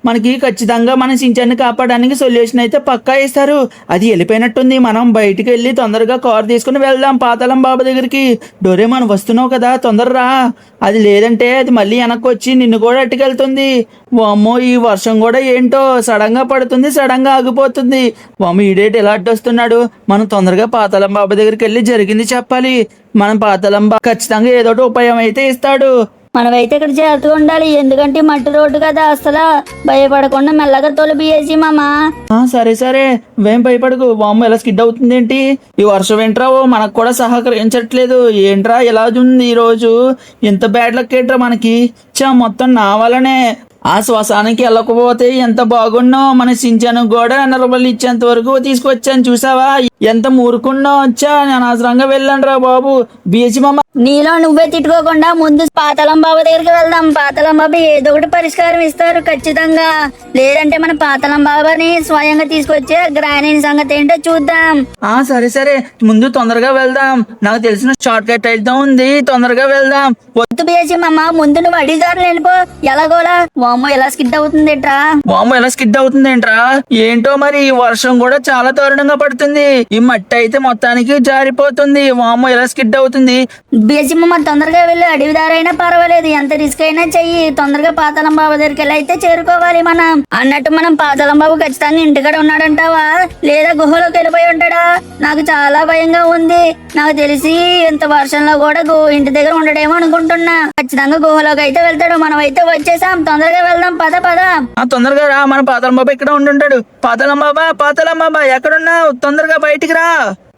మనకి ఖచ్చితంగా మన సించాన్ని కాపాడడానికి సొల్యూషన్ అయితే పక్కా ఇస్తారు. అది వెళ్ళిపోయినట్టుంది. మనం బయటికి వెళ్ళి తొందరగా కారు తీసుకుని వెళ్దాం పాతాళం బాబా దగ్గరికి. డోరేమాన్ వస్తున్నావు కదా, తొందరరా. అది లేదంటే అది మళ్ళీ వెనక్కి వచ్చి నిన్ను కూడా అట్టుకెళ్తుంది. వామ్మో, ఈ వర్షం కూడా ఏంటో సడన్ గా పడుతుంది, సడన్ గా ఆగిపోతుంది. వామ్మో, ఈడేటి ఎలా అడ్డొస్తున్నాడు. మనం తొందరగా పాతాళం బాబా దగ్గరికి వెళ్ళి జరిగింది చెప్పాలి. మనం పాతాళం బాబా ఖచ్చితంగా ఏదో ఉపాయం అయితే ఇస్తాడు. మనమైతే ఇక్కడ జాగ్రత్తగా ఉండాలి, ఎందుకంటే మట్టి రోడ్డు కదా. అసలు భయపడకుండా మెల్లగా తోలు బిఎస్జీ మామ. సరే వేం భయపడకు. వామ్మ ఎలా స్కిడ్ అవుతుంది ఏంటి? ఈ వర్షం ఏంట్రా మనకు కూడా సహకరించట్లేదు. ఏంట్రా ఎలా ఉంది ఈ రోజు? ఎంత బ్యాడ్ లక్ ఏంట్రా మనకి? మొత్తం నా వల్లనే. ఆ శ్వాసానికి వెళ్ళకపోతే ఎంత బాగున్నో, మన సించాను కూడా నరబలి ఇచ్చేంత వరకు తీసుకొచ్చాను చూసావా, ఎంత మూరుకున్నా వచ్చా. నేను అనవసరంగా వెళ్ళాను రా బాబు. బిహెచ్ మామ నీలో నువ్వే తిట్టుకోకుండా ముందు పాతాళం బాబు దగ్గరికి వెళ్దాం. పాతాళం బాబు ఏదో ఒకటి పరిష్కారం ఇస్తారు ఖచ్చితంగా. లేదంటే మన పాతాళం బాబాని స్వయంగా తీసుకొచ్చే గ్రానీని సంగతి ఏంటో చూద్దాం. సరే సరే, ముందు తొందరగా వెళ్దాం. నాకు తెలిసిన షార్ట్ కట్ అయితే ఉంది, తొందరగా వెళ్దాం. వద్దు బిహెచ్ మామ, ముందు నువ్వు అడిగారు వెళ్ళిపో. ఎలాగోలా వామ్మో ఎలా స్కిడ్ అవుతుంది ఏంట్రా? వాము ఎలా స్కిడ్ అవుతుంది ఏంట్రా? ఏంటో మరి, ఈ వర్షం కూడా చాలా దారుణంగా పడుతుంది. ఈ మట్టి అయితే మొత్తానికి జారిపోతుంది. వాము ఎలా స్కిడ్ అవుతుంది. బిహెచ్ మామ తొందరగా వెళ్ళి అడవి దారైనా పర్వాలేదు, ఎంత రిస్క్ అయినా చెయ్యి. తొందరగా పాతాళం బాబు దగ్గరికి వెళ్ళి అయితే చేరుకోవాలి మనం. అన్నట్టు మనం పాతాళం బాబు ఖచ్చితంగా ఇంటికాడ ఉన్నాడంటావా, లేదా గుహలోకి వెళ్ళిపోయి ఉంటాడా? నాకు చాలా భయంగా ఉంది. నాకు తెలిసి ఇంత వర్షంలో కూడా ఇంటి దగ్గర ఉండడేమో అనుకుంటున్నా. ఖచ్చితంగా గుహలోకి అయితే వెళ్తాడు. మనం అయితే వచ్చేసాం, తొందరగా వెళ్దాం. పద పద. తొందరగా రా, మన పాతాళం బాబా ఇక్కడ ఉండుంటాడు. పాతాళం బాబా ఎక్కడున్నావు? తొందరగా బయటికి రా.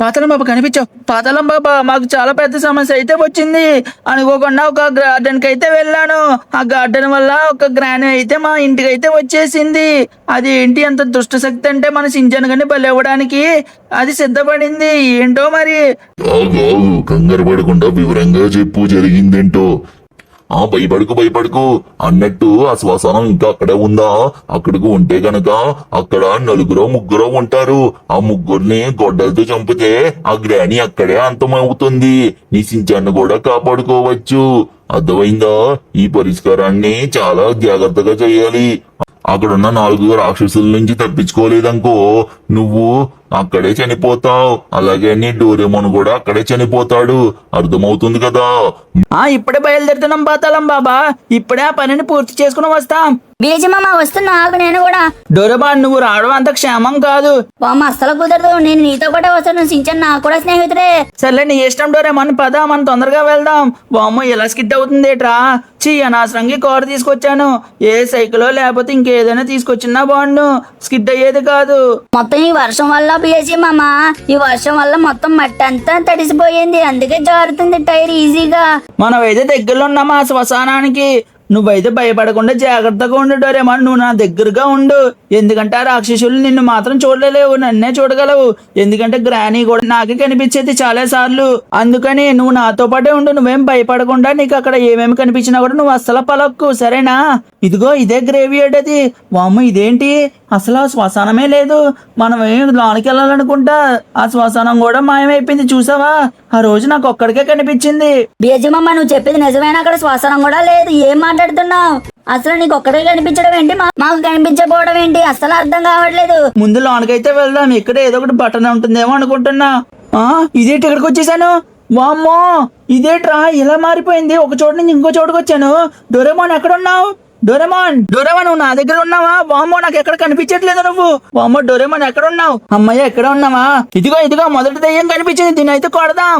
పాతాళం బాబా కనిపించావు. పాతాళం బాబా, మాకు చాలా పెద్ద సమస్య అయితే వచ్చింది. అనుకోకుండా ఒక గార్డెన్ కి అయితే వెళ్ళాను. ఆ గార్డెన్ వల్ల ఒక గ్రాని అయితే మా ఇంటికి అయితే వచ్చేసింది. అది ఏంటి అంత దుష్ట శక్తి అంటే, మన సించన్ గని బలి ఇవ్వడానికి అది సిద్ధపడింది. ఏంటో మరి. ఆగు, కంగారు పడకుండా వివరంగా చెప్పు జరిగిందేంటో. భయపడుకు అన్నట్టు ఆ శ్మశానం ఇంకా అక్కడే ఉందా? అక్కడికి ఉంటే గనక అక్కడ ముగ్గురో ఉంటారు. ఆ ముగ్గురిని గొడ్డలతో చంపితే ఆ గ్రాని అక్కడే అంతమవుతుంది. నీ సించాన్ని కూడా కాపాడుకోవచ్చు. అర్థమైందా? ఈ పరిష్కారాన్ని చాలా జాగ్రత్తగా చేయాలి. అక్కడున్న 4 రాక్షసుల నుంచి తప్పించుకోలేదనుకో, నువ్వు అక్కడే చనిపోతావు. అలాగే నీ డోరేమోన్ కూడా అక్కడే చనిపోతాడు. అర్థమవుతుంది కదా? ఇప్పుడే బయలుదేరుతున్నాం పాతాళం బాబా. ఇప్పుడే ఆ పనిని పూర్తి చేసుకుని వస్తాం. బిహెచ్ మామ వస్తున్నా, ఆగు నేను కూడా. డోరేమాన్, నువ్వు రావడం అంత క్షేమం కాదు. వామ్మ అస్సలు కుదరదు, నేను నీతో కూడా వస్తాను. సించన్ నాకు కూడా స్నేహితుడే. సర్లే, నీ ఇష్టం డోరేమాన్. పద, మనం తొందరగా వెళ్దాం. వామ్మో ఎలా స్కిడ్ అవుతుంది ఏట్రా? అనవసరంగా కారు తీసుకొచ్చాను. ఏ సైకిలో లేకపోతే ఇంకేదైనా తీసుకొచ్చినా బాగుండు, స్కిడ్ అయ్యేది కాదు. మొత్తం ఈ వర్షం వల్ల బిహెచ్ మామ, ఈ వర్షం వల్ల మొత్తం మట్టి అంతా తడిసిపోయింది. అందుకే జారుతుంది టైర్ ఈజీగా. మనం అయితే దగ్గరలో ఉన్నామా ఆ శ్మశానానికి. నువ్వైతే భయపడకుండా జాగ్రత్తగా ఉండు డోరేమాన్. నువ్వు నా దగ్గరగా ఉండు. ఎందుకంటే ఆ రాక్షసులు నిన్ను మాత్రం చూడలేవు, నన్నే చూడగలవు. ఎందుకంటే గ్రానీ కూడా నాకే కనిపించేది చాలా సార్లు. అందుకని నువ్వు నాతో పాటే ఉండు. నువ్వేం భయపడకుండా, నీకు అక్కడ ఏమేమి కనిపించినా కూడా నువ్వు అస్సలు పలక్కు, సరేనా? ఇదిగో ఇదే గ్రేవియార్డ్ అది. వామ్మ ఇదేంటి, అసలు ఆ శ్మశానమే లేదు. మనం లోనికి వెళ్ళాలనుకుంటా ఆ శ్మశానం కూడా మాయమైపోయింది. చూసావా? ఆ రోజు నాకు ఒక్కడికే కనిపించింది. బిహెచ్ మామ, నువ్వు చెప్పేది నిజమేనా? అక్కడ శ్మశానం కూడా లేదు. ఏం మాట్లాడుతున్నావు? అసలు నీకు ఒక్కడే కనిపించడం ఏంటి, మాకు కనిపించకపోవడం ఏంటి? అసలు అర్థం కావట్లేదు. ముందు లోనకైతే వెళ్దాం. ఇక్కడ ఏదో ఒకటి బటన్ ఉంటుందేమో అనుకుంటున్నా. ఇదేంటి ఇక్కడికి వచ్చేసాను? వామ్మో ఇదేట్రా ఇలా మారిపోయింది? ఒక చోట నుంచి ఇంకో చోటుకు వచ్చాను. డోరేమాన్ ఎక్కడున్నావు? డోరేమాన్ నువ్వు నా దగ్గర ఉన్నావా? వామ్మో నాకు ఎక్కడ కనిపించట్లేదు నువ్వు. వామ్మో డోరేమాన్ ఎక్కడ ఉన్నావు? అమ్మయ్య ఎక్కడ ఉన్నావా? ఇదిగో మొదటి దయ్యం కనిపించింది. దీని అయితే కొడదాం.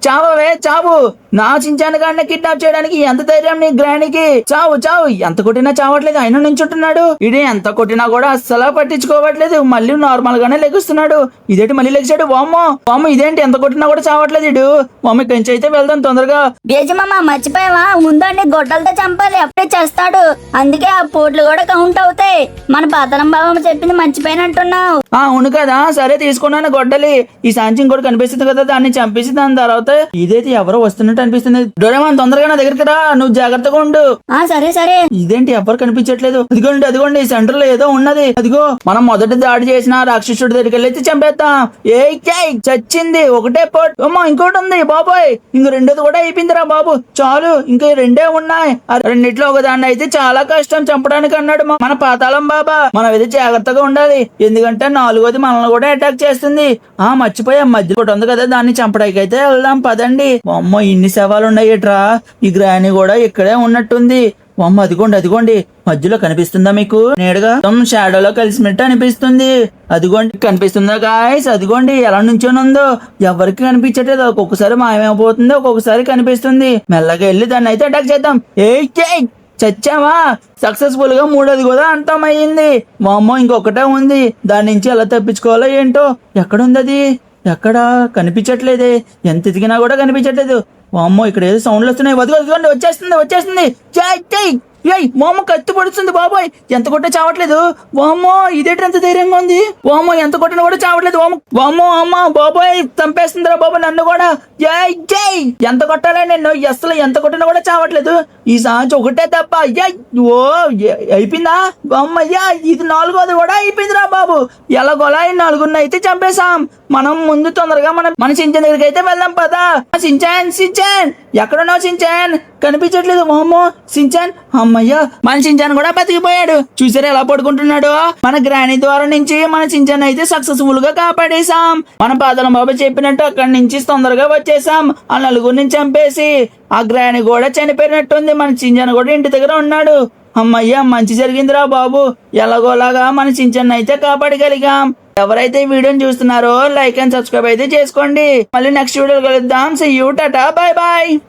చావే చావు. నా చించాను గాడిని కిడ్నాప్ చేయడానికి ఎంత ధైర్యం నీ గ్రానికి? చావు ఎంత కొట్టినా చావట్లేదు. ఆయన నుంచుంటున్నాడు. ఇది ఎంత కొట్టినా కూడా అస్సలు పట్టించుకోవట్లేదు. మళ్ళీ నార్మల్ గానే లెగుస్తున్నాడు. ఇదేంటి మళ్ళీ లెగిసాడు? వామ్మో ఇదేంటి ఎంత కొట్టినా కూడా చావట్లేదు ఇడు. వామ్మ కంచి అయితే వెళ్దాం తొందరగా. బిహెచ్ మామ మర్చిపోయావా? ముందండి గొడ్డలతో చంపాలి, అప్పుడే చేస్తాడు. అందుకే ఆ పోట్లు కూడా కౌంట్ అవుతాయి. మన పాతాళం బాబా చెప్పింది మర్చిపోయినట్టున్నావు. అవును కదా, సరే తీసుకున్నాను గొడ్డలి. ఈ సాంచి కూడా కనిపిస్తుంది కదా, దాన్ని చంపేసి దాని తర్వాత ఇదైతే ఎవరో వస్తున్నట్టు అనిపిస్తుంది. డోరేమాన్ తొందరగా నా దగ్గరికి రా, నువ్వు జాగ్రత్తగా ఉండు. సరే. ఇదేంటి ఎవరు కనిపించట్లేదు? అదిగోండి సెంటర్ లో ఏదో ఉన్నది. అదిగో మనం మొదటి దాడి చేసిన రాక్షసుడి దగ్గరికి వెళ్ళి చంపేద్దాం. చచ్చింది. ఒకటే పోట్. అమ్మా ఇంకోటి ఉంది బాబోయ్. ఇంక రెండోది కూడా అయిపోయిందిరా బాబు. చాలు, ఇంకా 2 ఉన్నాయి. రెండిట్లో ఒకదాన్ని అయితే చాలా కష్టం చంపడానికి అన్నాడు మన పాతాళం బాబా. మనం అయితే జాగ్రత్తగా ఉండాలి. ఎందుకంటే 4వది మనల్ని కూడా అటాక్ చేస్తుంది. మర్చిపోయా, మధ్య ఒకటి ఉంది కదా, దాన్ని చంపడానికి అయితే వెళ్దాం పదండి. అమ్మో ఇన్ని శవాలు ఉన్నాయిట్రా. ఈ గ్రాని కూడా ఇక్కడే ఉన్నట్టుంది. అమ్మ అదిగోండి మధ్యలో కనిపిస్తుందా మీకు? నేడుగా షాడోలో కలిసినట్టు అనిపిస్తుంది. అదిగోండి కనిపిస్తుందా గాయస్? అదిగోండి ఎలా నుంచొని ఉందో. ఎవరికి కనిపించట్లేదు. ఒక్కొక్కసారి మాయమైపోతుంది, ఒక్కొక్కసారి కనిపిస్తుంది. మెల్లగా వెళ్ళి దాన్ని అయితే అటాక్ చేద్దాం. చచ్చావా? సక్సెస్ఫుల్ గా 3వది కూడా అంతమయ్యింది. వామ్మో ఇంకొకటే ఉంది. దాని నుంచి ఎలా తప్పించుకోవాలో ఏంటో. ఎక్కడుంది అది? ఎక్కడా కనిపించట్లేదే. ఎంత ఎదిగినా కూడా కనిపించట్లేదు. వామ్మో ఇక్కడ ఏదో సౌండ్లు వస్తున్నాయి. వదిగోండి వచ్చేస్తుంది. ఏయ్ వామ్మో కత్తి పొడుస్తుంది బాబోయ్, ఎంత కొట్టినా చావట్లేదు. వామ్మో ఇదేంటి ఎంత ధైర్యంగా ఉంది. వామ్మో ఎంత కొట్టినా కూడా చావట్లేదు. వామ్మో అమ్మ బాబోయ్ చంపేస్తుందిరా బాబు నన్ను కూడా. జై జై ఎంత కొట్టాలా నేను, అసలు ఎంత కొట్టినా కూడా చావట్లేదు. ఈ సాంచ్ ఒకటే తప్ప. ఓ అయిపోయిందా అమ్మయ్యా, ఇది 4వది కూడా అయిపోయిందిరా బాబు. ఎలాగోలా ఈ 4 అయితే చంపేశాం. మనం ముందు తొందరగా మన సించాన్ దగ్గరికి అయితే వెళ్దాం పదా. సించాన్ సించాన్ ఎక్కడున్నావు సించాన్, కనిపించట్లేదు. వామ్మో సించాన్, అమ్మయ్యా మన సించాన్ కూడా బతికిపోయాడు. చూసారా ఎలా పడుకుంటున్నాడు. మన గ్రాని ద్వారా నుంచి మన సించాన్ అయితే సక్సెస్ఫుల్ గా కాపాడేశాం. మన పాదల బాబు చెప్పినట్టు అక్కడి నుంచి తొందరగా వచ్చేసాం. ఆ 4 చంపేసి ఆ గ్రాని కూడా చనిపోయినట్టుంది. మన సించాన్ కూడా ఇంటి దగ్గర ఉన్నాడు. అమ్మయ్యా మంచి జరిగిందిరా బాబు. ఎలాగోలాగా మన సించాన్ అయితే కాపాడగలిగాం. ఎవరైతే ఈ వీడియోని చూస్తున్నారో లైక్ అండ్ సబ్స్క్రైబ్ అయితే చేసుకోండి. మళ్ళీ నెక్స్ట్ వీడియో కలుద్దాం. See you, tata, bye bye.